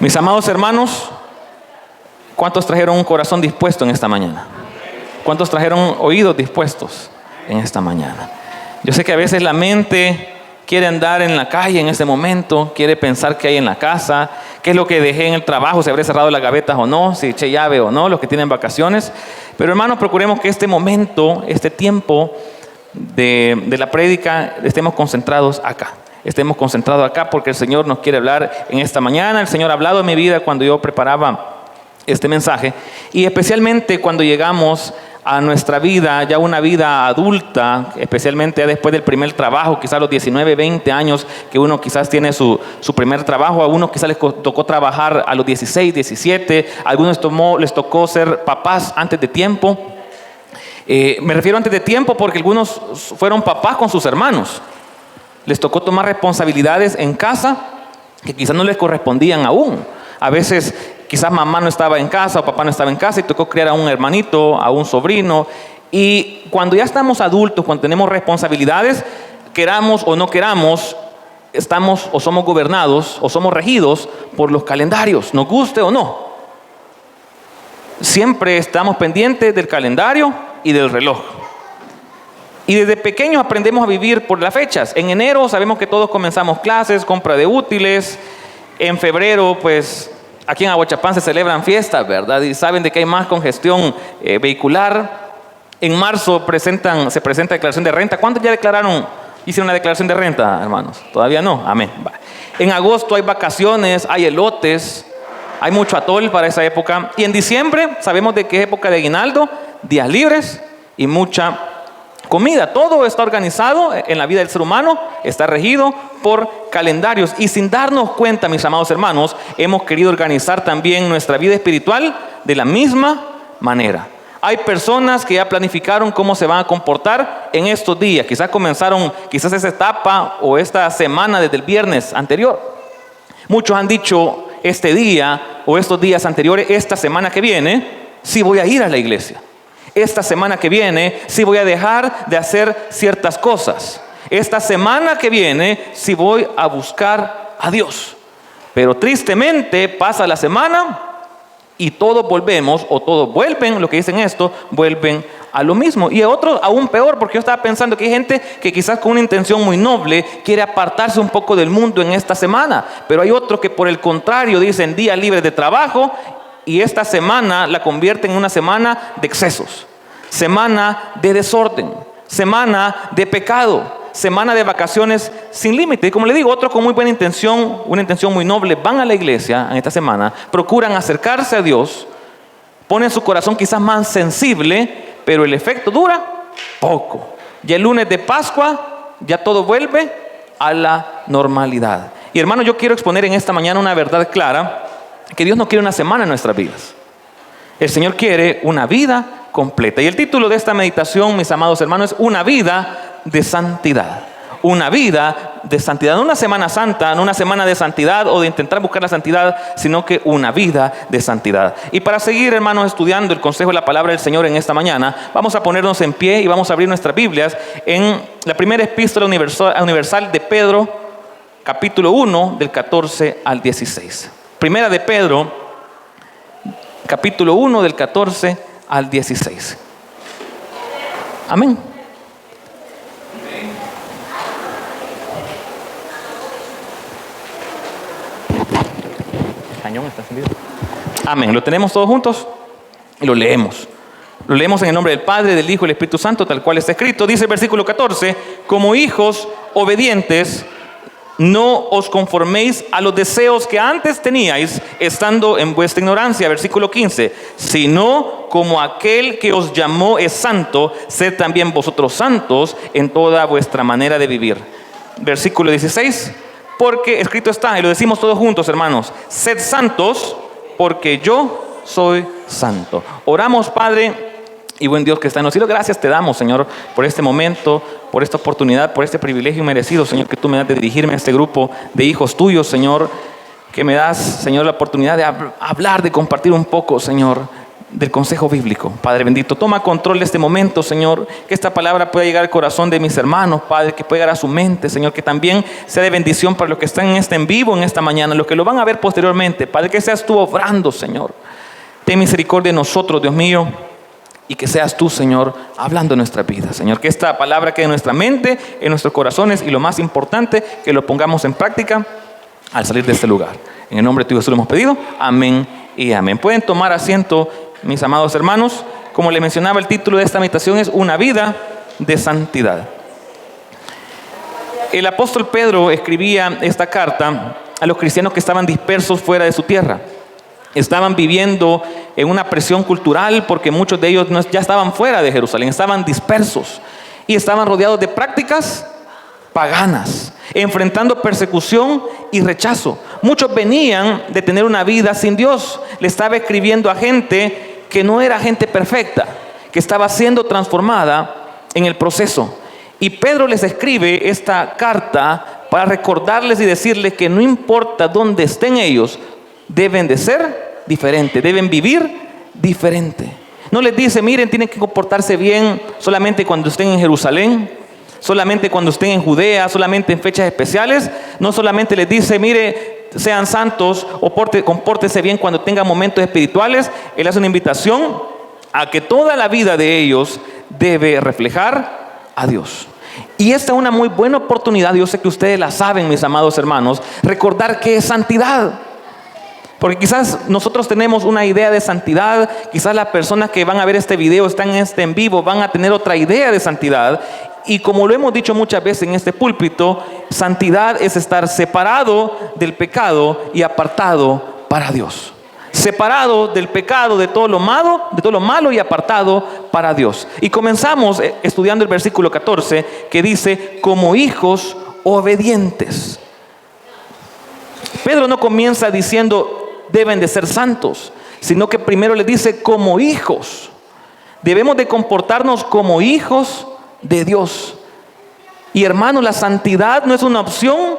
Mis amados hermanos, ¿cuántos trajeron un corazón dispuesto en esta mañana? ¿Cuántos trajeron oídos dispuestos en esta mañana? Yo sé que a veces la mente quiere andar en la calle en este momento, quiere pensar qué hay en la casa, qué es lo que dejé en el trabajo, si habré cerrado las gavetas o no, si eché llave o no, los que tienen vacaciones. Pero hermanos, procuremos que este momento, este tiempo de la prédica, estemos concentrados acá. Estemos concentrados acá porque el Señor nos quiere hablar en esta mañana. El Señor ha hablado en mi vida cuando yo preparaba este mensaje, y especialmente cuando llegamos a nuestra vida, ya una vida adulta, especialmente ya después del primer trabajo, quizás a los 19, 20 años que uno quizás tiene su primer trabajo. A uno quizás les tocó trabajar a los 16, 17, a algunos les tocó ser papás antes de tiempo. Me refiero antes de tiempo porque algunos fueron papás con sus hermanos. Les tocó tomar responsabilidades en casa que quizás no les correspondían aún. A veces quizás mamá no estaba en casa o papá no estaba en casa y tocó criar a un hermanito, a un sobrino. Y cuando ya estamos adultos, cuando tenemos responsabilidades, queramos o no queramos, estamos o somos gobernados o somos regidos por los calendarios, nos guste o no. Siempre estamos pendientes del calendario y del reloj. Y desde pequeños aprendemos a vivir por las fechas. En enero sabemos que todos comenzamos clases, compra de útiles. En febrero, pues, aquí en Aguachapán se celebran fiestas, ¿verdad? Y saben de que hay más congestión vehicular. En marzo se presenta declaración de renta. ¿Cuántos ya hicieron una declaración de renta, hermanos? Todavía no. Amén. En agosto hay vacaciones, hay elotes, hay mucho atol para esa época. Y en diciembre sabemos de que es época de aguinaldo, días libres y mucha comida. Todo está organizado en la vida del ser humano, está regido por calendarios. Y sin darnos cuenta, mis amados hermanos, hemos querido organizar también nuestra vida espiritual de la misma manera. Hay personas que ya planificaron cómo se van a comportar en estos días. Quizás comenzaron esa etapa o esta semana desde el viernes anterior. Muchos han dicho este día o estos días anteriores, esta semana que viene, sí voy a ir a la iglesia. Esta semana que viene sí voy a dejar de hacer ciertas cosas. Esta semana que viene sí voy a buscar a Dios. Pero tristemente pasa la semana y todos volvemos, o todos vuelven, lo que dicen esto, vuelven a lo mismo. Y otros aún peor, porque yo estaba pensando que hay gente que quizás con una intención muy noble quiere apartarse un poco del mundo en esta semana. Pero hay otros que por el contrario dicen día libre de trabajo, y esta semana la convierten en una semana de excesos, semana de desorden, semana de pecado, semana de vacaciones sin límite. Y como le digo, otros con muy buena intención, una intención muy noble, van a la iglesia en esta semana, procuran acercarse a Dios, ponen su corazón quizás más sensible, pero el efecto dura poco. Y el lunes de Pascua ya todo vuelve a la normalidad. Y hermano, yo quiero exponer en esta mañana una verdad clara, que Dios no quiere una semana en nuestras vidas. El Señor quiere una vida completa. Y el título de esta meditación, mis amados hermanos, es una vida de santidad. Una vida de santidad. No una semana santa, no una semana de santidad o de intentar buscar la santidad, sino que una vida de santidad. Y para seguir, hermanos, estudiando el consejo de la palabra del Señor en esta mañana, vamos a ponernos en pie y vamos a abrir nuestras Biblias en la primera epístola universal de Pedro, capítulo 1, del 14 al 16. Primera de Pedro, capítulo 1, del 14 al 16. Amén. Cañón está encendido. Amén. ¿Lo tenemos todos juntos? Y lo leemos. Lo leemos en el nombre del Padre, del Hijo y del Espíritu Santo, tal cual está escrito. Dice el versículo 14: como hijos obedientes, no os conforméis a los deseos que antes teníais estando en vuestra ignorancia. Versículo 15: sino como aquel que os llamó es santo, sed también vosotros santos en toda vuestra manera de vivir. Versículo 16: porque escrito está, y lo decimos todos juntos, hermanos, sed santos porque yo soy santo. Oramos, Padre y buen Dios que está en los cielos, gracias te damos, Señor, por este momento, por esta oportunidad, por este privilegio merecido, Señor, que tú me das de dirigirme a este grupo de hijos tuyos, Señor, que me das, Señor, la oportunidad de hablar, de compartir un poco, Señor, del consejo bíblico. Padre bendito, toma control de este momento, Señor, que esta palabra pueda llegar al corazón de mis hermanos, Padre, que pueda llegar a su mente, Señor, que también sea de bendición para los que están en vivo en esta mañana, los que lo van a ver posteriormente, Padre, que seas tú obrando, Señor. Ten misericordia de nosotros, Dios mío, y que seas tú, Señor, hablando en nuestra vida, Señor, que esta palabra quede en nuestra mente, en nuestros corazones, y lo más importante, que lo pongamos en práctica al salir de este lugar. En el nombre de tu Jesús lo hemos pedido. Amén y amén. Pueden tomar asiento, mis amados hermanos. Como les mencionaba, el título de esta meditación es Una vida de santidad. El apóstol Pedro escribía esta carta a los cristianos que estaban dispersos fuera de su tierra. Estaban viviendo en una presión cultural porque muchos de ellos ya estaban fuera de Jerusalén, estaban dispersos y estaban rodeados de prácticas paganas, enfrentando persecución y rechazo. Muchos venían de tener una vida sin Dios. Le estaba escribiendo a gente que no era gente perfecta, que estaba siendo transformada en el proceso. Y Pedro les escribe esta carta para recordarles y decirles que no importa dónde estén ellos, deben de ser diferentes, deben vivir diferente. No les dice, miren, tienen que comportarse bien solamente cuando estén en Jerusalén, solamente cuando estén en Judea, solamente en fechas especiales. No solamente les dice, mire, sean santos o compórtese bien cuando tengan momentos espirituales. Él hace una invitación a que toda la vida de ellos debe reflejar a Dios. Y esta es una muy buena oportunidad, yo sé que ustedes la saben, mis amados hermanos, recordar qué es santidad. Porque quizás nosotros tenemos una idea de santidad, quizás las personas que van a ver este video, están en vivo, van a tener otra idea de santidad. Y como lo hemos dicho muchas veces en este púlpito, santidad es estar separado del pecado y apartado para Dios. Separado del pecado, de todo lo malo y apartado para Dios. Y comenzamos estudiando el versículo 14 que dice, como hijos obedientes. Pedro no comienza diciendo, deben de ser santos, sino que primero le dice, como hijos. Debemos de comportarnos como hijos de Dios. Y hermanos, la santidad no es una opción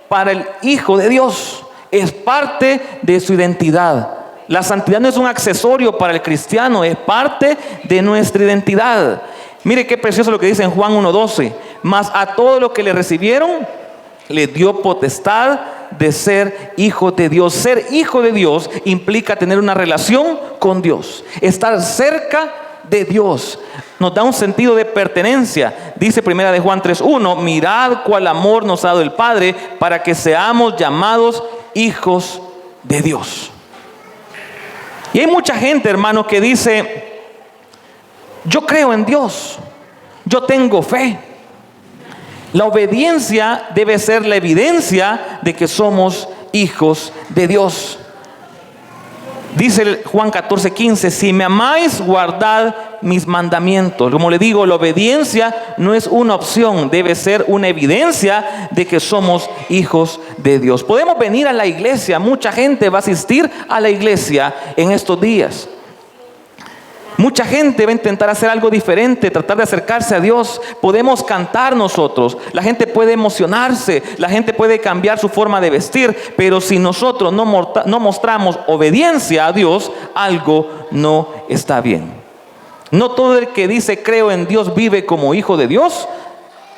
para el Hijo de Dios, es parte de su identidad. La santidad no es un accesorio para el cristiano, es parte de nuestra identidad. Mire qué precioso lo que dice en Juan 1:12. Mas a todos los que le recibieron, le dio potestad de ser hijo de Dios. Ser hijo de Dios implica tener una relación con Dios, estar cerca de Dios. Nos da un sentido de pertenencia. Dice primera de Juan 3:1, mirad cuál amor nos ha dado el Padre para que seamos llamados hijos de Dios. Y hay mucha gente, hermanos, que dice, yo creo en Dios, yo tengo fe. La obediencia debe ser la evidencia de que somos hijos de Dios. Dice Juan 14:15, si me amáis, guardad mis mandamientos. Como le digo, la obediencia no es una opción, debe ser una evidencia de que somos hijos de Dios. Podemos venir a la iglesia, mucha gente va a asistir a la iglesia en estos días. Mucha gente va a intentar hacer algo diferente, tratar de acercarse a Dios. Podemos cantar nosotros, la gente puede emocionarse, la gente puede cambiar su forma de vestir, pero si nosotros no mostramos obediencia a Dios, algo no está bien. No todo el que dice creo en Dios vive como hijo de Dios.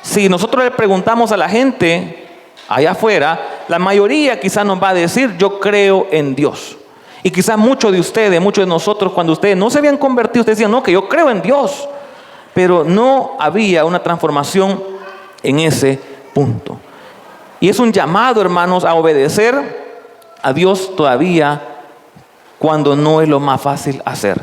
Si nosotros le preguntamos a la gente allá afuera, la mayoría quizás nos va a decir yo creo en Dios. Y quizás muchos de ustedes, muchos de nosotros, cuando ustedes no se habían convertido, ustedes decían, no, que yo creo en Dios. Pero no había una transformación en ese punto. Y es un llamado, hermanos, a obedecer a Dios todavía cuando no es lo más fácil hacer.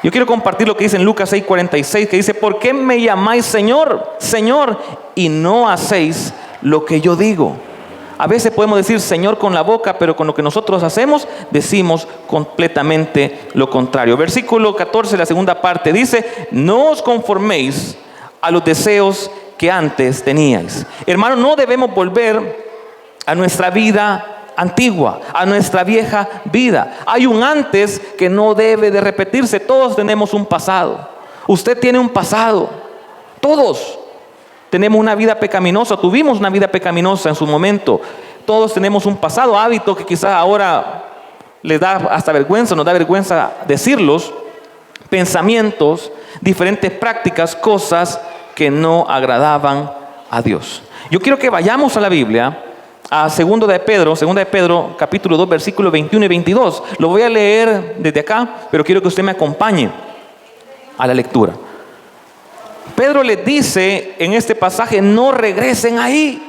Yo quiero compartir lo que dice en Lucas 6:46, que dice, ¿por qué me llamáis Señor, Señor, y no hacéis lo que yo digo? A veces podemos decir Señor con la boca, pero con lo que nosotros hacemos, decimos completamente lo contrario. Versículo 14, la segunda parte, dice, no os conforméis a los deseos que antes teníais. Hermano, no debemos volver a nuestra vida antigua, a nuestra vieja vida. Hay un antes que no debe de repetirse. Todos tenemos un pasado. Usted tiene un pasado. Todos tenemos una vida pecaminosa, tuvimos una vida pecaminosa en su momento. Todos tenemos un pasado, hábito que quizás ahora les da hasta vergüenza, nos da vergüenza decirlos. pensamientos, diferentes prácticas, cosas que no agradaban a Dios. Yo quiero que vayamos a la Biblia, a 2 de Pedro, capítulo 2, versículos 21 y 22. Lo voy a leer desde acá, pero quiero que usted me acompañe a la lectura. Pedro les dice en este pasaje: no regresen ahí,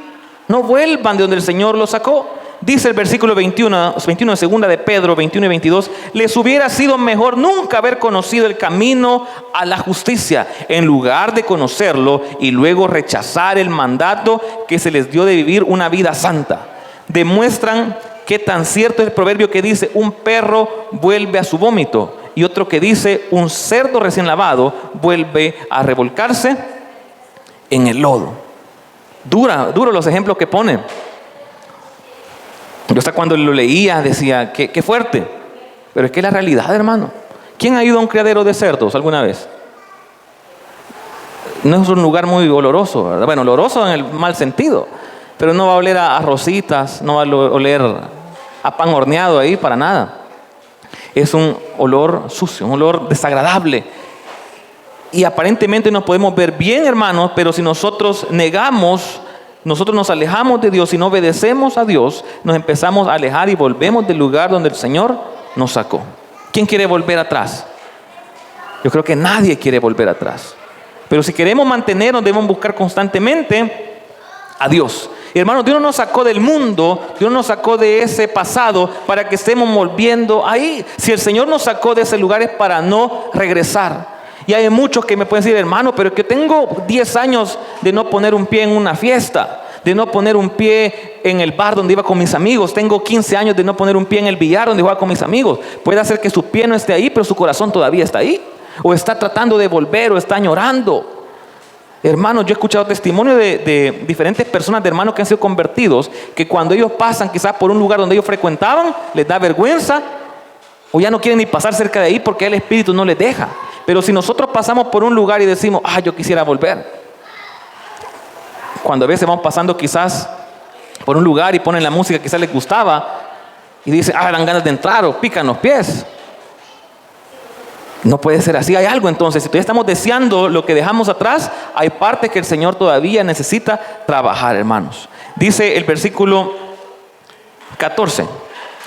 no vuelvan de donde el Señor los sacó. Dice el versículo 21 de 2 de Pedro 21 y 22: les hubiera sido mejor nunca haber conocido el camino a la justicia, en lugar de conocerlo y luego rechazar el mandato que se les dio de vivir una vida santa. Demuestran qué tan cierto es el proverbio que dice: un perro vuelve a su vómito, y otro que dice: un cerdo recién lavado vuelve a revolcarse en el lodo. Duro los ejemplos que pone. Yo hasta cuando lo leía decía, qué fuerte. Pero es que es la realidad, hermano. ¿Quién ha ido a un criadero de cerdos alguna vez? No es un lugar muy oloroso, ¿verdad? Bueno, oloroso en el mal sentido. Pero no va a oler a rositas, no va a oler a pan horneado ahí, para nada. Es un olor sucio, un olor desagradable. Y aparentemente nos podemos ver bien, hermanos, pero si nosotros nosotros nos alejamos de Dios y no obedecemos a Dios, nos empezamos a alejar y volvemos del lugar donde el Señor nos sacó. ¿Quién quiere volver atrás? Yo creo que nadie quiere volver atrás. Pero si queremos mantenernos, debemos buscar constantemente a Dios. Y hermanos, Dios no nos sacó del mundo, Dios nos sacó de ese pasado para que estemos volviendo ahí. Si el Señor nos sacó de ese lugar es para no regresar. Y hay muchos que me pueden decir: hermano, pero es que tengo 10 años de no poner un pie en una fiesta, de no poner un pie en el bar donde iba con mis amigos. Tengo 15 años de no poner un pie en el billar donde jugaba con mis amigos. Puede ser que su pie no esté ahí, pero su corazón todavía está ahí. O está tratando de volver, o está añorando. Hermanos, yo he escuchado testimonios de diferentes personas, de hermanos que han sido convertidos, que cuando ellos pasan quizás por un lugar donde ellos frecuentaban, les da vergüenza, o ya no quieren ni pasar cerca de ahí porque el Espíritu no les deja. Pero si nosotros pasamos por un lugar y decimos: yo quisiera volver. Cuando a veces vamos pasando quizás por un lugar y ponen la música que quizás les gustaba y dicen: dan ganas de entrar, o pican los pies. No puede ser así. Hay algo entonces. Si todavía estamos deseando lo que dejamos atrás, hay partes que el Señor todavía necesita trabajar, hermanos. Dice el versículo 14,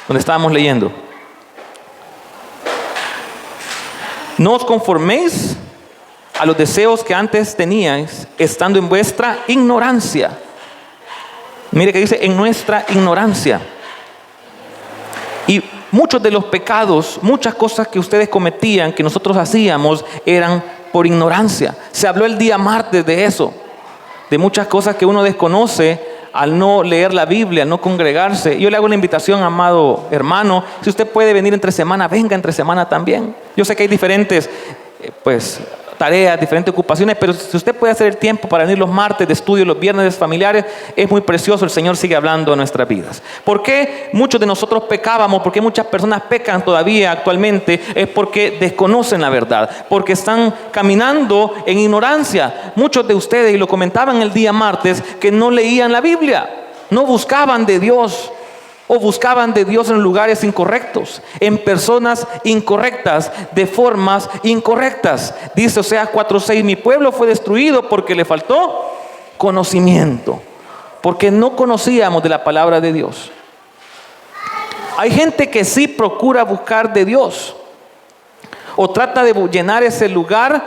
donde estábamos leyendo: no os conforméis a los deseos que antes teníais, estando en vuestra ignorancia. Mire que dice: en nuestra ignorancia. Y muchos de los pecados, muchas cosas que ustedes cometían, que nosotros hacíamos, eran por ignorancia. Se habló el día martes de eso, de muchas cosas que uno desconoce al no leer la Biblia, al no congregarse. Yo le hago una invitación, amado hermano: si usted puede venir entre semana, venga entre semana también. Yo sé que hay diferentes tareas, diferentes ocupaciones, pero si usted puede hacer el tiempo para venir los martes de estudio, los viernes familiares, es muy precioso. El Señor sigue hablando a nuestras vidas. ¿Por qué muchos de nosotros pecábamos? ¿Por qué muchas personas pecan todavía actualmente? Es porque desconocen la verdad, porque están caminando en ignorancia. Muchos de ustedes, y lo comentaban el día martes, que no leían la Biblia, no buscaban de Dios, o buscaban de Dios en lugares incorrectos, en personas incorrectas, de formas incorrectas. Dice Oseas 4:6: mi pueblo fue destruido porque le faltó conocimiento, porque no conocíamos de la palabra de Dios. Hay gente que sí procura buscar de Dios, o trata de llenar ese lugar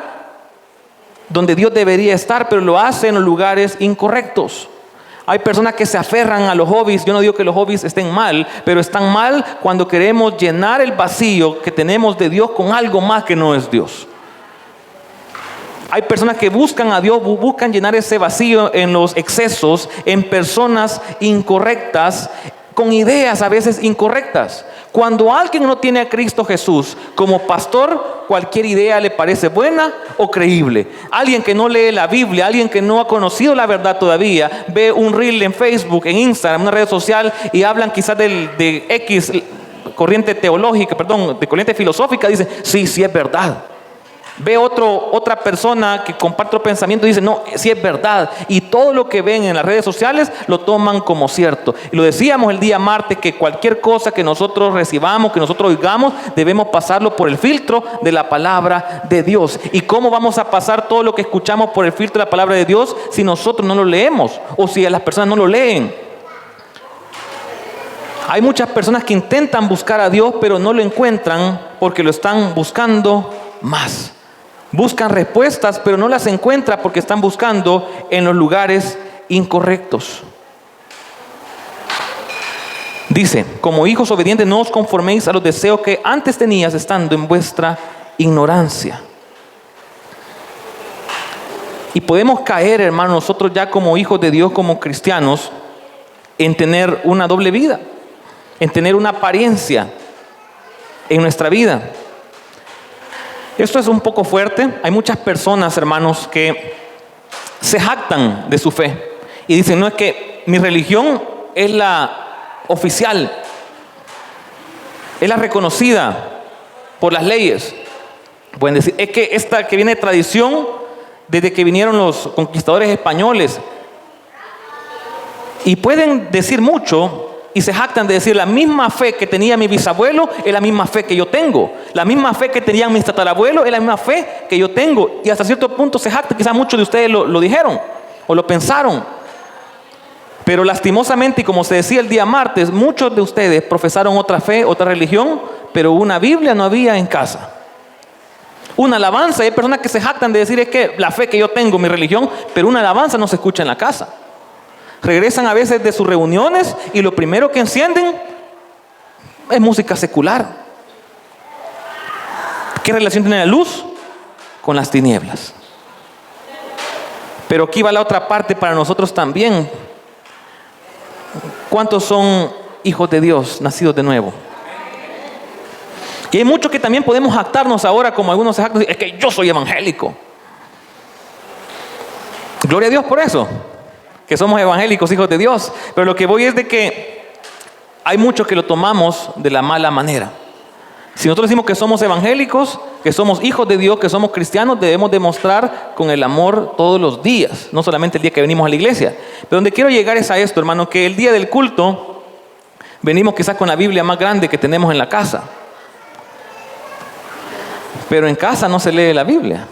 donde Dios debería estar, pero lo hace en los lugares incorrectos. Hay personas que se aferran a los hobbies. Yo no digo que los hobbies estén mal, pero están mal cuando queremos llenar el vacío que tenemos de Dios con algo más que no es Dios. Hay personas que buscan a Dios, buscan llenar ese vacío en los excesos, en personas incorrectas, con ideas a veces incorrectas. Cuando alguien no tiene a Cristo Jesús como pastor, cualquier idea le parece buena o creíble. Alguien que no lee la Biblia, alguien que no ha conocido la verdad todavía, ve un reel en Facebook, en Instagram, una red social, y hablan quizás de X corriente teológica, de corriente filosófica, dice: sí es verdad. ve otra persona que comparte otro pensamiento y dice, no, sí es verdad. Y todo lo que ven en las redes sociales lo toman como cierto. Y lo decíamos el día martes, que cualquier cosa que nosotros recibamos, que nosotros oigamos, debemos pasarlo por el filtro de la palabra de Dios. ¿Y cómo vamos a pasar todo lo que escuchamos por el filtro de la palabra de Dios si nosotros no lo leemos o si las personas no lo leen? Hay muchas personas que intentan buscar a Dios, pero no lo encuentran porque lo están buscando más. Buscan respuestas, pero no las encuentran porque están buscando en los lugares incorrectos. Dice, como hijos obedientes, no os conforméis a los deseos que antes tenías estando en vuestra ignorancia. Y podemos caer, hermanos, nosotros ya como hijos de Dios, como cristianos, en tener una doble vida, en tener una apariencia en nuestra vida. Esto es un poco fuerte. Hay muchas personas, hermanos, que se jactan de su fe y dicen, no, es que mi religión es la oficial, es la reconocida por las leyes. Pueden decir, es que esta que viene de tradición desde que vinieron los conquistadores españoles. Y pueden decir mucho y se jactan de decir, la misma fe que tenía mi bisabuelo es la misma fe que yo tengo. La misma fe que tenían mis tatarabuelos es la misma fe que yo tengo. Y hasta cierto punto se jactan. Quizás muchos de ustedes lo dijeron o lo pensaron. Pero lastimosamente, y como se decía el día martes, muchos de ustedes profesaron otra fe, otra religión, pero una Biblia no había en casa. Una alabanza, hay personas que se jactan de decir, es que la fe que yo tengo, mi religión, pero una alabanza no se escucha en la casa. Regresan a veces de sus reuniones y lo primero que encienden es música secular. ¿Qué relación tiene la luz con las tinieblas? Pero aquí va la otra parte para nosotros también. ¿Cuántos son hijos de Dios, nacidos de nuevo? Y hay muchos que también podemos jactarnos ahora, como algunos se jactan, es que yo soy evangélico. Gloria a Dios por eso, que somos evangélicos, hijos de Dios. Pero lo que voy es de que hay muchos que lo tomamos de la mala manera. Si nosotros decimos que somos evangélicos, que somos hijos de Dios, que somos cristianos, debemos demostrar con el amor todos los días, no solamente el día que venimos a la iglesia. Pero donde quiero llegar es a esto, hermano, que el día del culto venimos quizás con la Biblia más grande que tenemos en la casa. Pero en casa no se lee la Biblia.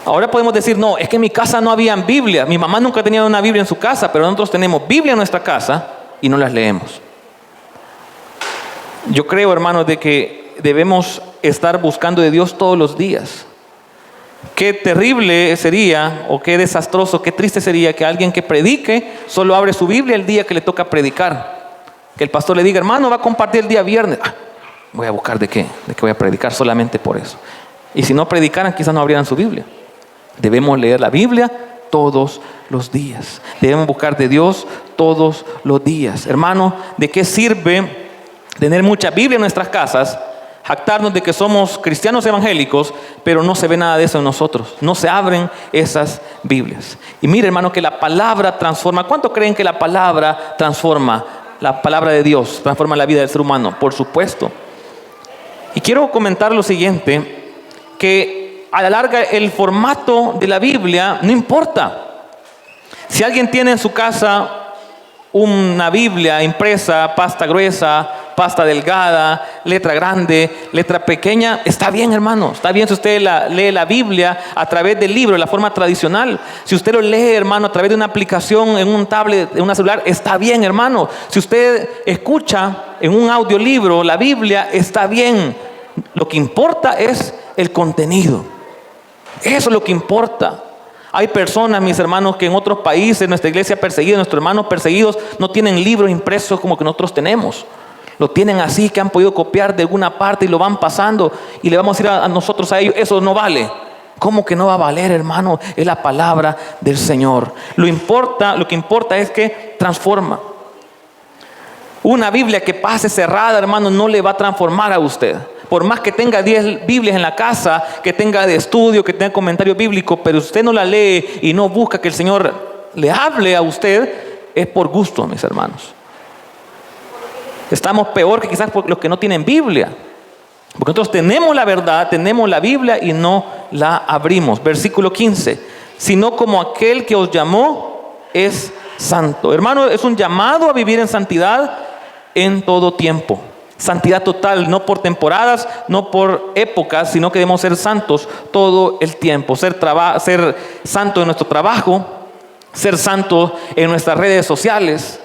Ahora podemos decir, no, es que en mi casa no había Biblia. Mi mamá nunca tenía una Biblia en su casa, pero nosotros tenemos Biblia en nuestra casa y no las leemos. Yo creo, hermanos, de que debemos estar buscando de Dios todos los días. Qué terrible sería, o qué desastroso, qué triste sería que alguien que predique solo abre su Biblia el día que le toca predicar. Que el pastor le diga, hermano, va a compartir el día viernes. Voy a buscar de qué voy a predicar solamente por eso. Y si no predicaran, quizás no abrieran su Biblia. Debemos leer la Biblia todos los días. Debemos buscar de Dios todos los días. Hermano, ¿de qué sirve tener mucha Biblia en nuestras casas, jactarnos de que somos cristianos evangélicos, pero no se ve nada de eso en nosotros? No se abren esas Biblias. Y mire, hermano, que la palabra transforma. ¿Cuánto creen que la palabra transforma? La palabra de Dios transforma la vida del ser humano, por supuesto. Y quiero comentar lo siguiente, que a la larga el formato de la Biblia no importa. Si alguien tiene en su casa una Biblia impresa, pasta gruesa, pasta delgada, letra grande, letra pequeña, está bien, hermano, está bien si usted lee la Biblia a través del libro, de la forma tradicional. Si usted lo lee, hermano, a través de una aplicación en un tablet, en un celular, está bien, hermano. Si usted escucha en un audiolibro la Biblia, está bien. Lo que importa es el contenido. Eso es lo que importa. Hay personas, mis hermanos, que en otros países, nuestra iglesia perseguida, nuestros hermanos perseguidos, no tienen libros impresos como que nosotros tenemos. Lo tienen así, que han podido copiar de alguna parte y lo van pasando y le vamos a decir a nosotros a ellos, eso no vale. ¿Cómo que no va a valer, hermano? Es la palabra del Señor. Lo que importa es que transforma. Una Biblia que pase cerrada, hermano, no le va a transformar a usted. Por más que tenga 10 Biblias en la casa, que tenga de estudio, que tenga comentario bíblico, pero usted no la lee y no busca que el Señor le hable a usted, es por gusto, mis hermanos. Estamos peor que quizás los que no tienen Biblia. Porque nosotros tenemos la verdad, tenemos la Biblia y no la abrimos. Versículo 15. Sino como aquel que os llamó es santo. Hermano, es un llamado a vivir en santidad en todo tiempo. Santidad total, no por temporadas, no por épocas, sino que debemos ser santos todo el tiempo. Ser santo en nuestro trabajo, ser santo en nuestras redes sociales.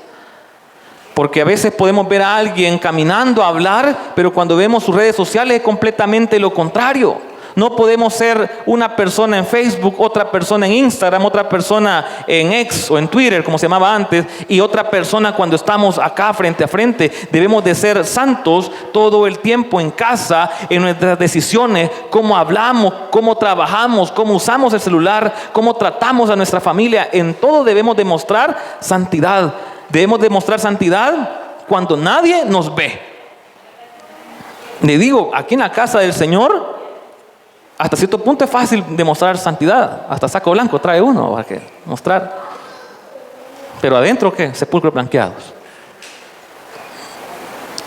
Porque a veces podemos ver a alguien caminando a hablar, pero cuando vemos sus redes sociales es completamente lo contrario. No podemos ser una persona en Facebook, otra persona en Instagram, otra persona en X o en Twitter, como se llamaba antes, y otra persona cuando estamos acá frente a frente. Debemos de ser santos todo el tiempo en casa, en nuestras decisiones, cómo hablamos, cómo trabajamos, cómo usamos el celular, cómo tratamos a nuestra familia. En todo debemos demostrar santidad. Debemos demostrar santidad cuando nadie nos ve. Le digo, aquí en la casa del Señor, hasta cierto punto es fácil demostrar santidad. Hasta saco blanco trae uno para que mostrar. Pero adentro, ¿qué? Sepulcros blanqueados.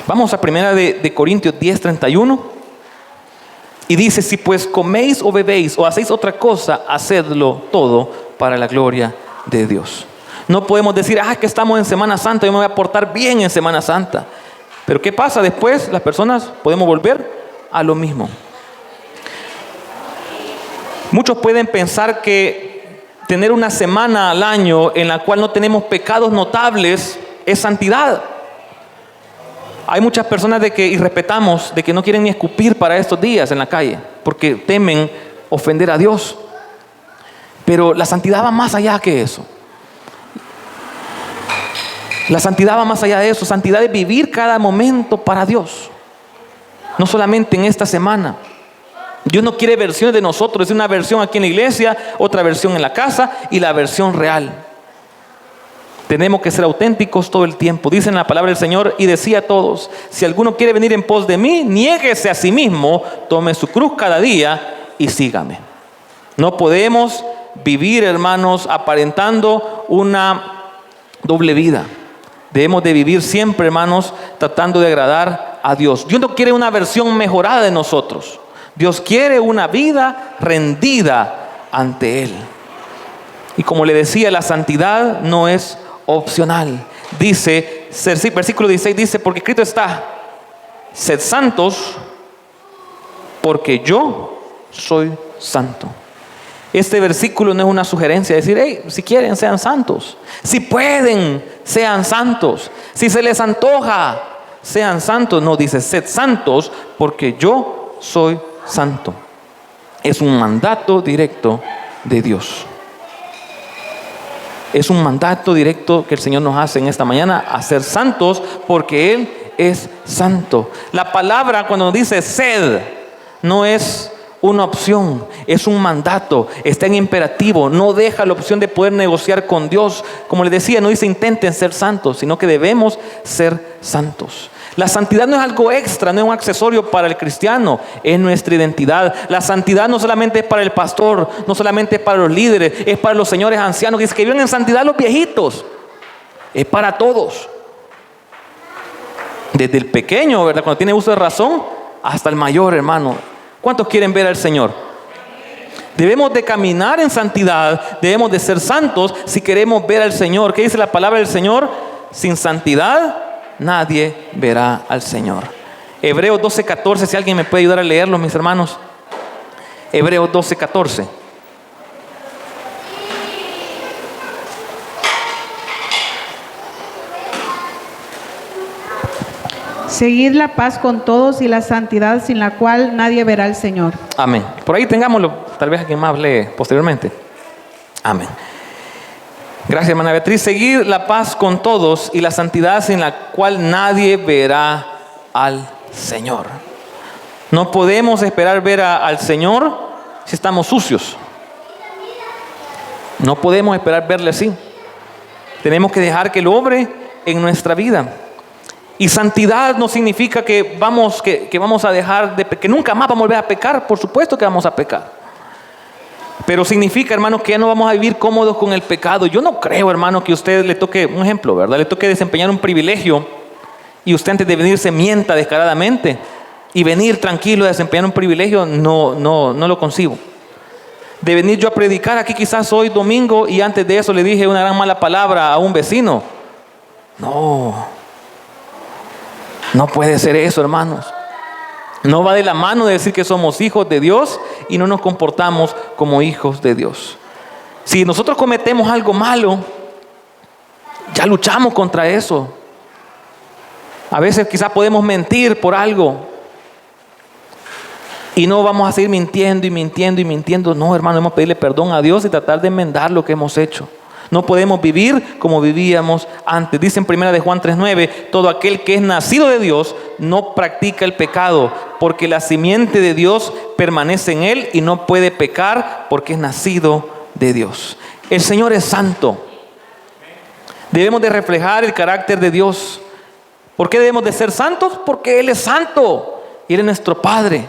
Vamos a primera de Corintios 10:31. Y dice, si pues coméis o bebéis o hacéis otra cosa, hacedlo todo para la gloria de Dios. No podemos decir, que estamos en Semana Santa, yo me voy a portar bien en Semana Santa. Pero ¿qué pasa después? Las personas podemos volver a lo mismo. Muchos pueden pensar que tener una semana al año en la cual no tenemos pecados notables es santidad. Hay muchas personas y respetamos de que no quieren ni escupir para estos días en la calle porque temen ofender a Dios. Pero la santidad va más allá que eso. La santidad va más allá de eso. Santidad es vivir cada momento para Dios. No solamente en esta semana. Dios no quiere versiones de nosotros. Es una versión aquí en la iglesia, otra versión en la casa y la versión real. Tenemos que ser auténticos todo el tiempo. Dice en la palabra del Señor, y decía a todos, si alguno quiere venir en pos de mí, niéguese a sí mismo, tome su cruz cada día y sígame. No podemos vivir, hermanos, aparentando una doble vida. Debemos de vivir siempre, hermanos, tratando de agradar a Dios. Dios no quiere una versión mejorada de nosotros. Dios quiere una vida rendida ante Él. Y como le decía, la santidad no es opcional. Dice, versículo 16 dice, porque escrito está, sed santos, porque yo soy santo. Este versículo no es una sugerencia de decir, si quieren, sean santos. Si pueden, sean santos. Si se les antoja, sean santos. No, dice, sed santos, porque yo soy santo. Es un mandato directo de Dios. Es un mandato directo que el Señor nos hace en esta mañana a ser santos porque Él es santo. La palabra cuando dice sed no es una opción, es un mandato, está en imperativo, no deja la opción de poder negociar con Dios. Como les decía, no dice intenten ser santos, sino que debemos ser santos. La santidad no es algo extra, no es un accesorio para el cristiano, es nuestra identidad. La santidad no solamente es para el pastor, no solamente es para los líderes, es para los señores ancianos que viven en santidad, los viejitos. Es para todos. Desde el pequeño, ¿verdad? Cuando tiene uso de razón, hasta el mayor, hermano. ¿Cuántos quieren ver al Señor? Debemos de caminar en santidad, debemos de ser santos si queremos ver al Señor. ¿Qué dice la palabra del Señor? Sin santidad nadie verá al Señor. Hebreos 12:14, si alguien me puede ayudar a leerlo, mis hermanos. Hebreos 12:14. Seguid la paz con todos y la santidad sin la cual nadie verá al Señor. Amén. Por ahí tengámoslo, tal vez alguien más lee posteriormente. Amén. Gracias, hermana Beatriz. Seguir la paz con todos y la santidad sin la cual nadie verá al Señor. No podemos esperar ver al Señor si estamos sucios. No podemos esperar verle así. Tenemos que dejar que Él obre en nuestra vida. Y santidad no significa que vamos a dejar que nunca más vamos a volver a pecar. Por supuesto que vamos a pecar. Pero significa, hermano, que ya no vamos a vivir cómodos con el pecado. Yo no creo, hermano, que a usted le toque, un ejemplo, ¿verdad? Le toque desempeñar un privilegio y usted antes de venir se mienta descaradamente. y venir tranquilo a desempeñar un privilegio, no lo concibo. De venir yo a predicar aquí quizás hoy domingo y antes de eso le dije una gran mala palabra a un vecino. No puede ser eso, hermanos. No va de la mano de decir que somos hijos de Dios y no nos comportamos como hijos de Dios. Si nosotros cometemos algo malo, ya luchamos contra eso. A veces quizás podemos mentir por algo y no vamos a seguir mintiendo y mintiendo y mintiendo. No, hermano, debemos pedirle perdón a Dios y tratar de enmendar lo que hemos hecho. No podemos vivir como vivíamos antes. Dice en 1 de Juan 3:9, todo aquel que es nacido de Dios no practica el pecado, porque la simiente de Dios permanece en él y no puede pecar porque es nacido de Dios. El Señor es santo. Debemos de reflejar el carácter de Dios. ¿Por qué debemos de ser santos? Porque Él es santo y Él es nuestro Padre.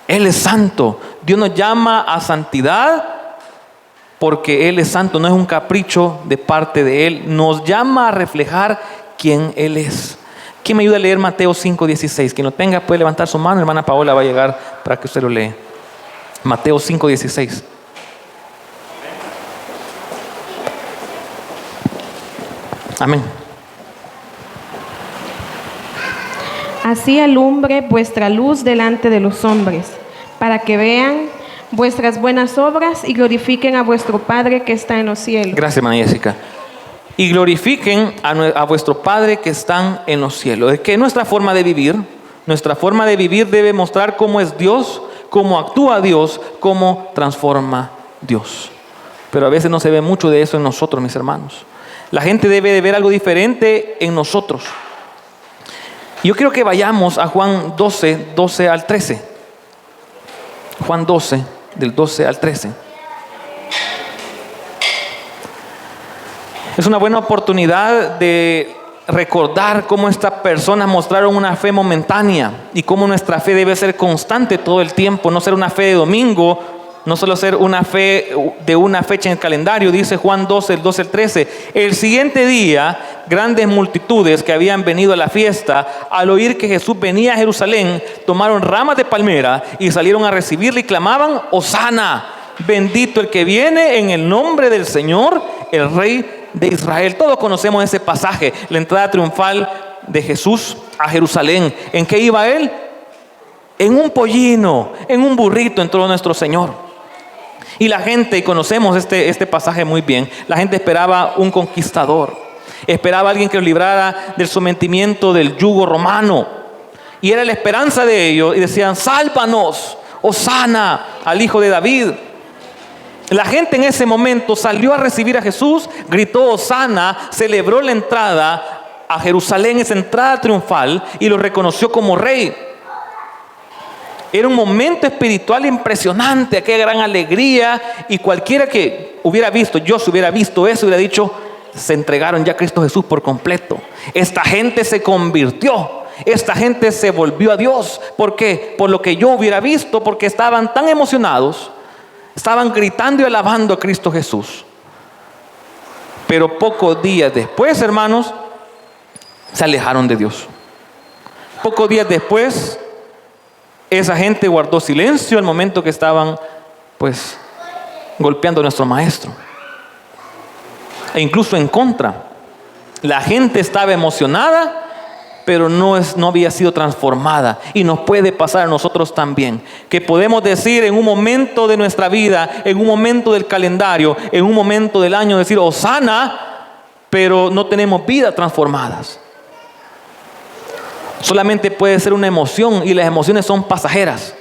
Él es santo. Dios nos llama a santidad porque Él es santo, no es un capricho de parte de Él. Nos llama a reflejar quién Él es. ¿Quién me ayuda a leer Mateo 5:16? Quien lo tenga puede levantar su mano. Hermana Paola va a llegar para que usted lo lea. Mateo 5:16. Amén. Así alumbre vuestra luz delante de los hombres, para que vean vuestras buenas obras y glorifiquen a vuestro Padre que está en los cielos. Gracias, hermana Jessica. Y glorifiquen a vuestro Padre que está en los cielos. Es que nuestra forma de vivir debe mostrar cómo es Dios, cómo actúa Dios, cómo transforma Dios. Pero a veces no se ve mucho de eso en nosotros, mis hermanos. La gente debe de ver algo diferente en nosotros. Yo quiero que vayamos a Juan 12 al 13. Juan 12, del 12 al 13. Es una buena oportunidad de recordar cómo estas personas mostraron una fe momentánea y cómo nuestra fe debe ser constante todo el tiempo, no ser una fe de domingo, no solo ser una fe de una fecha en el calendario. Dice Juan 12, el 12 al 13. El siguiente día, grandes multitudes que habían venido a la fiesta, al oír que Jesús venía a Jerusalén, tomaron ramas de palmera y salieron a recibirle y clamaban: Hosana, bendito el que viene en el nombre del Señor, el Rey de Israel. Todos conocemos ese pasaje, la entrada triunfal de Jesús a Jerusalén. ¿En qué iba Él? En un pollino, en un burrito entró nuestro Señor. Y la gente, y conocemos este pasaje muy bien, la gente esperaba un conquistador, esperaba a alguien que los librara del sometimiento del yugo romano, y era la esperanza de ellos, y decían: sálvanos, Hosana al hijo de David. La gente en ese momento salió a recibir a Jesús, gritó Hosana, celebró la entrada a Jerusalén, esa entrada triunfal, y lo reconoció como rey. Era un momento espiritual impresionante, aquella gran alegría, y cualquiera que hubiera visto, yo si hubiera visto eso, hubiera dicho: se entregaron ya a Cristo Jesús por completo. Esta gente se convirtió, esta gente se volvió a Dios. ¿Por qué? Por lo que yo hubiera visto, porque estaban tan emocionados, estaban gritando y alabando a Cristo Jesús. Pero pocos días después, hermanos, se alejaron de Dios. Pocos días después, esa gente guardó silencio al momento que estaban golpeando a nuestro maestro. E incluso en contra. La gente estaba emocionada, pero no había sido transformada. Y nos puede pasar a nosotros también, que podemos decir en un momento de nuestra vida, en un momento del calendario, en un momento del año, decir Hosana, pero no tenemos vidas transformadas. Solamente puede ser una emoción, y las emociones son pasajeras.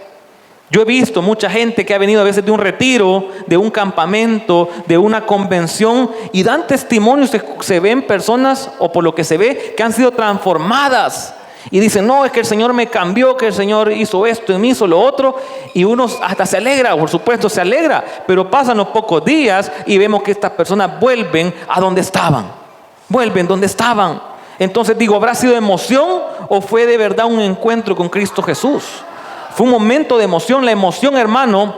Yo he visto mucha gente que ha venido a veces de un retiro, de un campamento, de una convención, y dan testimonios. Se ven personas, o por lo que se ve, que han sido transformadas y dicen: no, es que el Señor me cambió, que el Señor hizo esto y me hizo lo otro. Y uno hasta se alegra, por supuesto se alegra, pero pasan los pocos días y vemos que estas personas vuelven a donde estaban. Vuelven donde estaban. Entonces digo, ¿habrá sido emoción o fue de verdad un encuentro con Cristo Jesús? Fue un momento de emoción. La emoción, hermano,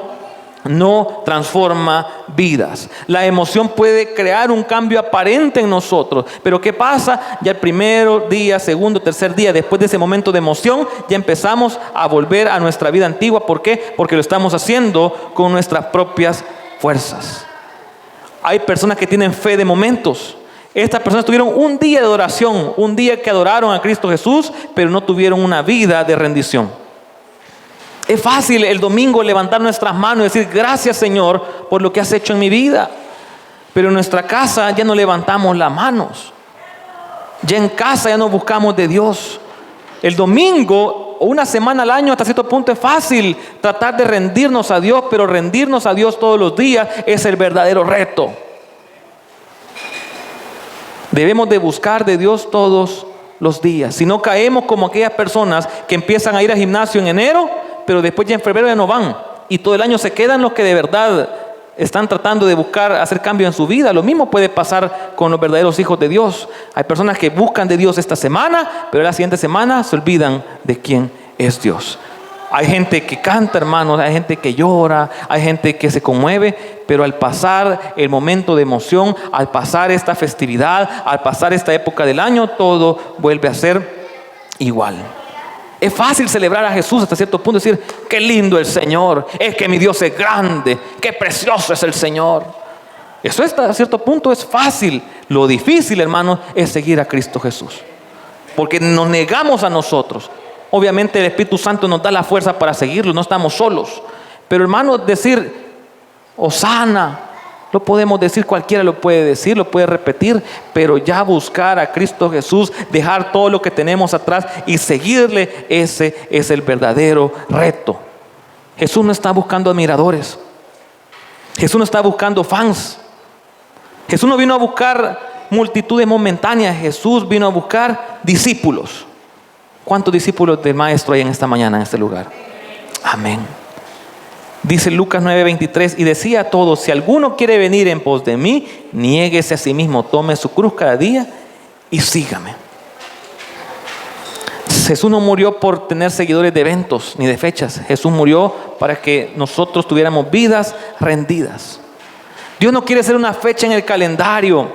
no transforma vidas. La emoción puede crear un cambio aparente en nosotros, pero ¿qué pasa? Ya el primer día, segundo, tercer día, después de ese momento de emoción, ya empezamos a volver a nuestra vida antigua. ¿Por qué? Porque lo estamos haciendo con nuestras propias fuerzas. Hay personas que tienen fe de momentos. Estas personas tuvieron un día de adoración, un día que adoraron a Cristo Jesús, pero no tuvieron una vida de rendición. Es fácil el domingo levantar nuestras manos y decir: gracias, Señor, por lo que has hecho en mi vida. Pero en nuestra casa ya no levantamos las manos. Ya en casa ya no buscamos de Dios. El domingo o una semana al año hasta cierto punto es fácil tratar de rendirnos a Dios, pero rendirnos a Dios todos los días es el verdadero reto. Debemos de buscar de Dios todos los días. Si no, caemos como aquellas personas que empiezan a ir al gimnasio en enero, pero después ya en febrero ya no van. Y todo el año se quedan los que de verdad están tratando de buscar hacer cambio en su vida. Lo mismo puede pasar con los verdaderos hijos de Dios. Hay personas que buscan de Dios esta semana, pero la siguiente semana se olvidan de quién es Dios. Hay gente que canta, hermanos, hay gente que llora, hay gente que se conmueve, pero al pasar el momento de emoción, al pasar esta festividad, al pasar esta época del año, todo vuelve a ser igual. Es fácil celebrar a Jesús hasta cierto punto, decir: qué lindo el Señor, es que mi Dios es grande, qué precioso es el Señor. Eso hasta cierto punto es fácil. Lo difícil, hermanos, es seguir a Cristo Jesús, porque nos negamos a nosotros. Obviamente el Espíritu Santo nos da la fuerza para seguirlo, no estamos solos. Pero, hermanos, decir Hosana, lo podemos decir, cualquiera lo puede decir, lo puede repetir, pero ya buscar a Cristo Jesús, dejar todo lo que tenemos atrás y seguirle, ese es el verdadero reto. Jesús no está buscando admiradores. Jesús no está buscando fans. Jesús no vino a buscar multitudes momentáneas. Jesús vino a buscar discípulos. ¿Cuántos discípulos del Maestro hay en esta mañana en este lugar? Amén. Dice Lucas 9:23: y decía a todos: si alguno quiere venir en pos de mí, niéguese a sí mismo, tome su cruz cada día y sígame. Jesús no murió por tener seguidores de eventos ni de fechas. Jesús murió para que nosotros tuviéramos vidas rendidas. Dios no quiere ser una fecha en el calendario.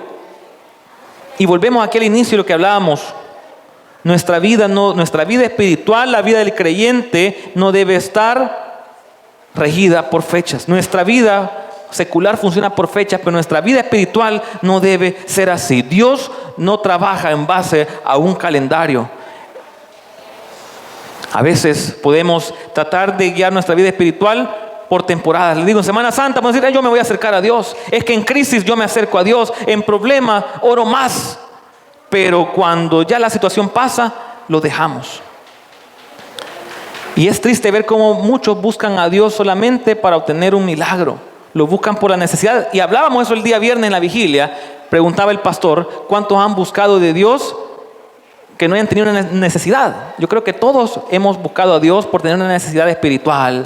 Y volvemos aquí al inicio de lo que hablábamos. Nuestra vida espiritual, la vida del creyente, no debe estar regida por fechas. Nuestra vida secular funciona por fechas, pero nuestra vida espiritual no debe ser así. Dios no trabaja en base a un calendario. A veces podemos tratar de guiar nuestra vida espiritual por temporadas. Les digo, en Semana Santa podemos decir: yo me voy a acercar a Dios. Es que en crisis yo me acerco a Dios. En problema oro más. Pero cuando ya la situación pasa, lo dejamos. Y es triste ver cómo muchos buscan a Dios solamente para obtener un milagro. Lo buscan por la necesidad. Y hablábamos eso el día viernes en la vigilia. Preguntaba el pastor: ¿cuántos han buscado de Dios que no hayan tenido una necesidad? Yo creo que todos hemos buscado a Dios por tener una necesidad espiritual,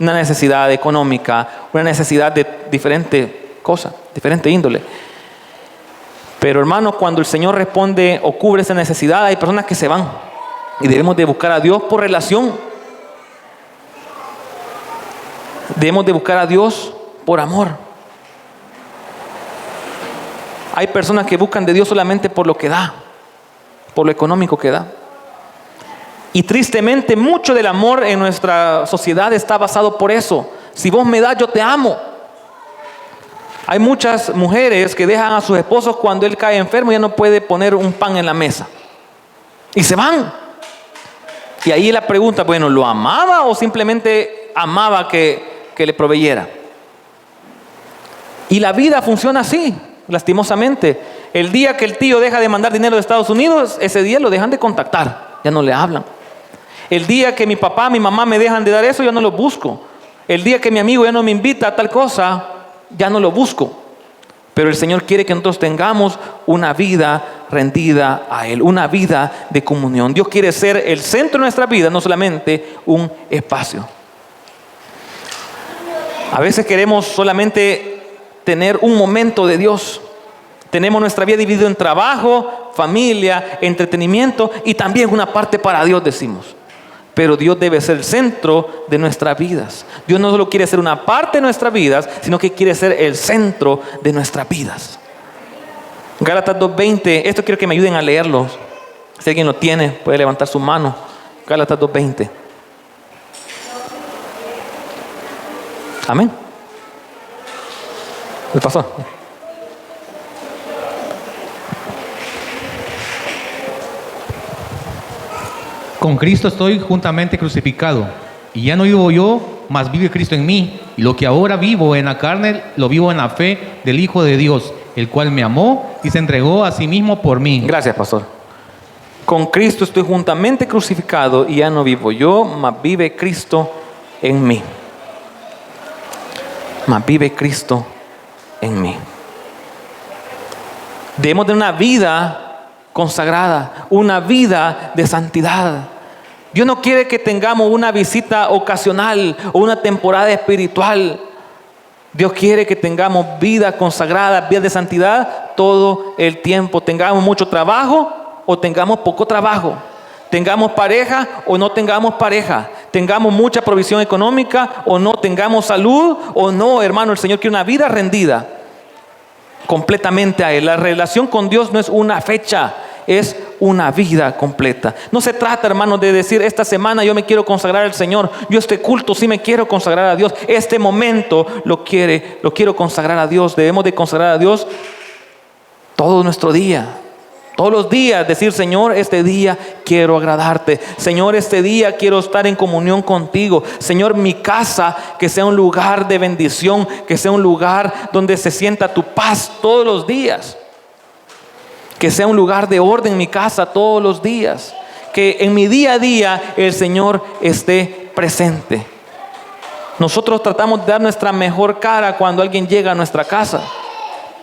una necesidad económica, una necesidad de diferente cosa, diferente índole. Pero, hermano, cuando el Señor responde o cubre esa necesidad, hay personas que se van. Y debemos de buscar a Dios por relación. Debemos de buscar a Dios por amor. Hay personas que buscan de Dios solamente por lo que da, por lo económico que da. Y tristemente mucho del amor en nuestra sociedad está basado por eso. Si vos me das, yo te amo. Hay muchas mujeres que dejan a sus esposos cuando él cae enfermo y ya no puede poner un pan en la mesa. Y se van. Y ahí la pregunta: bueno, ¿lo amaba o simplemente amaba que le proveyera? Y la vida funciona así, lastimosamente. El día que el tío deja de mandar dinero de Estados Unidos, ese día lo dejan de contactar, ya no le hablan. El día que mi papá, mi mamá me dejan de dar eso, yo no lo busco. El día que mi amigo ya no me invita a tal cosa, ya no lo busco. Pero el Señor quiere que nosotros tengamos una vida rendida a Él, una vida de comunión. Dios quiere ser el centro de nuestra vida, no solamente un espacio. A veces queremos solamente tener un momento de Dios. Tenemos nuestra vida dividida en trabajo, familia, entretenimiento y también una parte para Dios, decimos. Pero Dios debe ser el centro de nuestras vidas. Dios no solo quiere ser una parte de nuestras vidas, sino que quiere ser el centro de nuestras vidas. Gálatas 2:20, esto quiero que me ayuden a leerlo. Si alguien lo tiene, puede levantar su mano. Gálatas 2:20. Amén. ¿Qué pasó? Con Cristo estoy juntamente crucificado, y ya no vivo yo, mas vive Cristo en mí. Y lo que ahora vivo en la carne, lo vivo en la fe del Hijo de Dios, el cual me amó y se entregó a sí mismo por mí. Gracias, pastor. Con Cristo estoy juntamente crucificado, y ya no vivo yo, mas vive Cristo en mí. Mas vive Cristo en mí. Debemos de una vida consagrada, una vida de santidad. Dios no quiere que tengamos una visita ocasional o una temporada espiritual. Dios quiere que tengamos vida consagrada, vida de santidad todo el tiempo. Tengamos mucho trabajo o tengamos poco trabajo. Tengamos pareja o no tengamos pareja. Tengamos mucha provisión económica o no tengamos salud o no, hermano. El Señor quiere una vida rendida completamente a Él. La relación con Dios no es una fecha, es una vida completa. No se trata, hermanos, de decir esta semana yo me quiero consagrar al Señor. Yo este culto sí me quiero consagrar a Dios. Este momento lo quiero consagrar a Dios. Debemos de consagrar a Dios todo nuestro día. Todos los días decir: Señor, este día quiero agradarte. Señor, este día quiero estar en comunión contigo. Señor, mi casa que sea un lugar de bendición, que sea un lugar donde se sienta tu paz todos los días. Que sea un lugar de orden mi casa todos los días. Que en mi día a día el Señor esté presente. Nosotros tratamos de dar nuestra mejor cara cuando alguien llega a nuestra casa.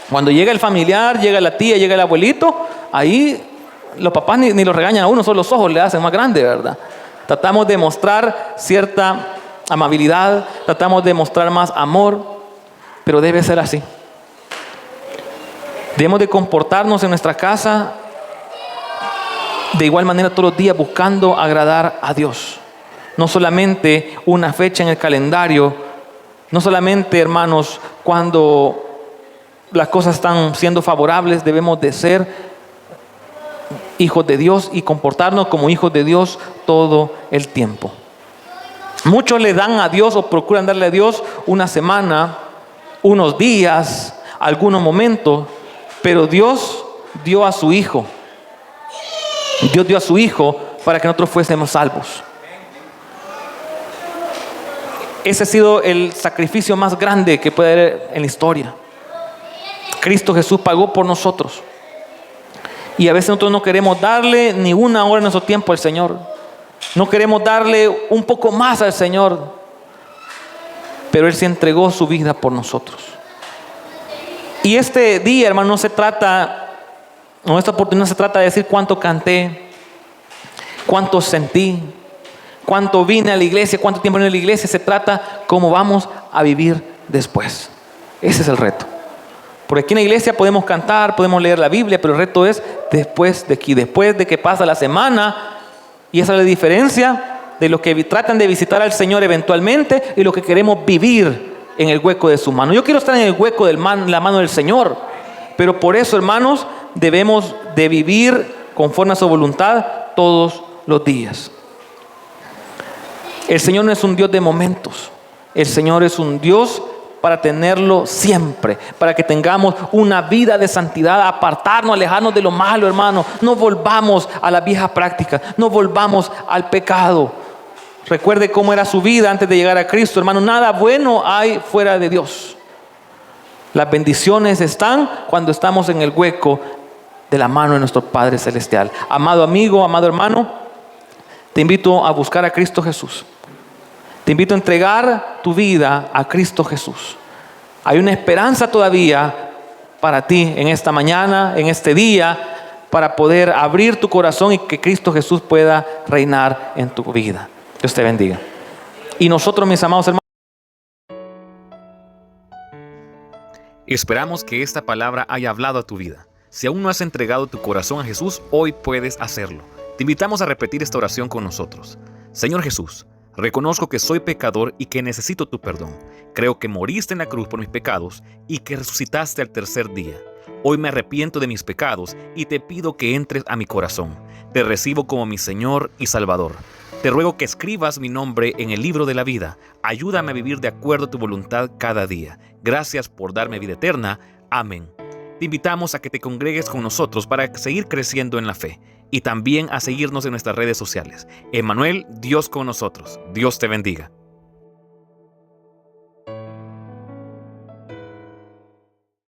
Cuando llega el familiar, llega la tía, llega el abuelito, ahí los papás ni los regañan a uno, solo los ojos le hacen más grande, ¿verdad? Tratamos de mostrar cierta amabilidad, tratamos de mostrar más amor, pero debe ser así. Debemos de comportarnos en nuestra casa de igual manera todos los días, buscando agradar a Dios. No solamente una fecha en el calendario, no solamente, hermanos, cuando las cosas están siendo favorables. Debemos de ser hijos de Dios y comportarnos como hijos de Dios todo el tiempo. Muchos le dan a Dios o procuran darle a Dios una semana, unos días, algunos momentos, pero Dios dio a su Hijo. Dios dio a su Hijo para que nosotros fuésemos salvos. Ese ha sido el sacrificio más grande que puede haber en la historia. Cristo Jesús pagó por nosotros. Y a veces nosotros no queremos darle ni una hora de nuestro tiempo al Señor. No queremos darle un poco más al Señor. Pero Él se entregó su vida por nosotros. Y este día, hermano, no se trata, o esta oportunidad se trata de decir cuánto canté, cuánto sentí, cuánto vine a la iglesia, cuánto tiempo vine a la iglesia. Se trata cómo vamos a vivir después. Ese es el reto. Porque aquí en la iglesia podemos cantar, podemos leer la Biblia, pero el reto es después de aquí, después de que pasa la semana. Y esa es la diferencia de los que tratan de visitar al Señor eventualmente y los que queremos vivir en el hueco de su mano. Yo quiero estar en el hueco de la mano del Señor, pero por eso, hermanos, debemos de vivir conforme a su voluntad todos los días. El Señor no es un Dios de momentos. El Señor es un Dios para tenerlo siempre, para que tengamos una vida de santidad, apartarnos, alejarnos de lo malo, hermano. No volvamos a la vieja práctica, no volvamos al pecado. Recuerde cómo era su vida antes de llegar a Cristo, hermano. Nada bueno hay fuera de Dios. Las bendiciones están cuando estamos en el hueco de la mano de nuestro Padre Celestial. Amado amigo, amado hermano, te invito a buscar a Cristo Jesús. Te invito a entregar tu vida a Cristo Jesús. Hay una esperanza todavía para ti en esta mañana, en este día, para poder abrir tu corazón y que Cristo Jesús pueda reinar en tu vida. Dios te bendiga. Y nosotros, mis amados hermanos, esperamos que esta palabra haya hablado a tu vida. Si aún no has entregado tu corazón a Jesús, hoy puedes hacerlo. Te invitamos a repetir esta oración con nosotros. Señor Jesús, reconozco que soy pecador y que necesito tu perdón. Creo que moriste en la cruz por mis pecados y que resucitaste al tercer día. Hoy me arrepiento de mis pecados y te pido que entres a mi corazón. Te recibo como mi Señor y Salvador. Te ruego que escribas mi nombre en el libro de la vida. Ayúdame a vivir de acuerdo a tu voluntad cada día. Gracias por darme vida eterna. Amén. Te invitamos a que te congregues con nosotros para seguir creciendo en la fe y también a seguirnos en nuestras redes sociales. Emmanuel, Dios con nosotros. Dios te bendiga.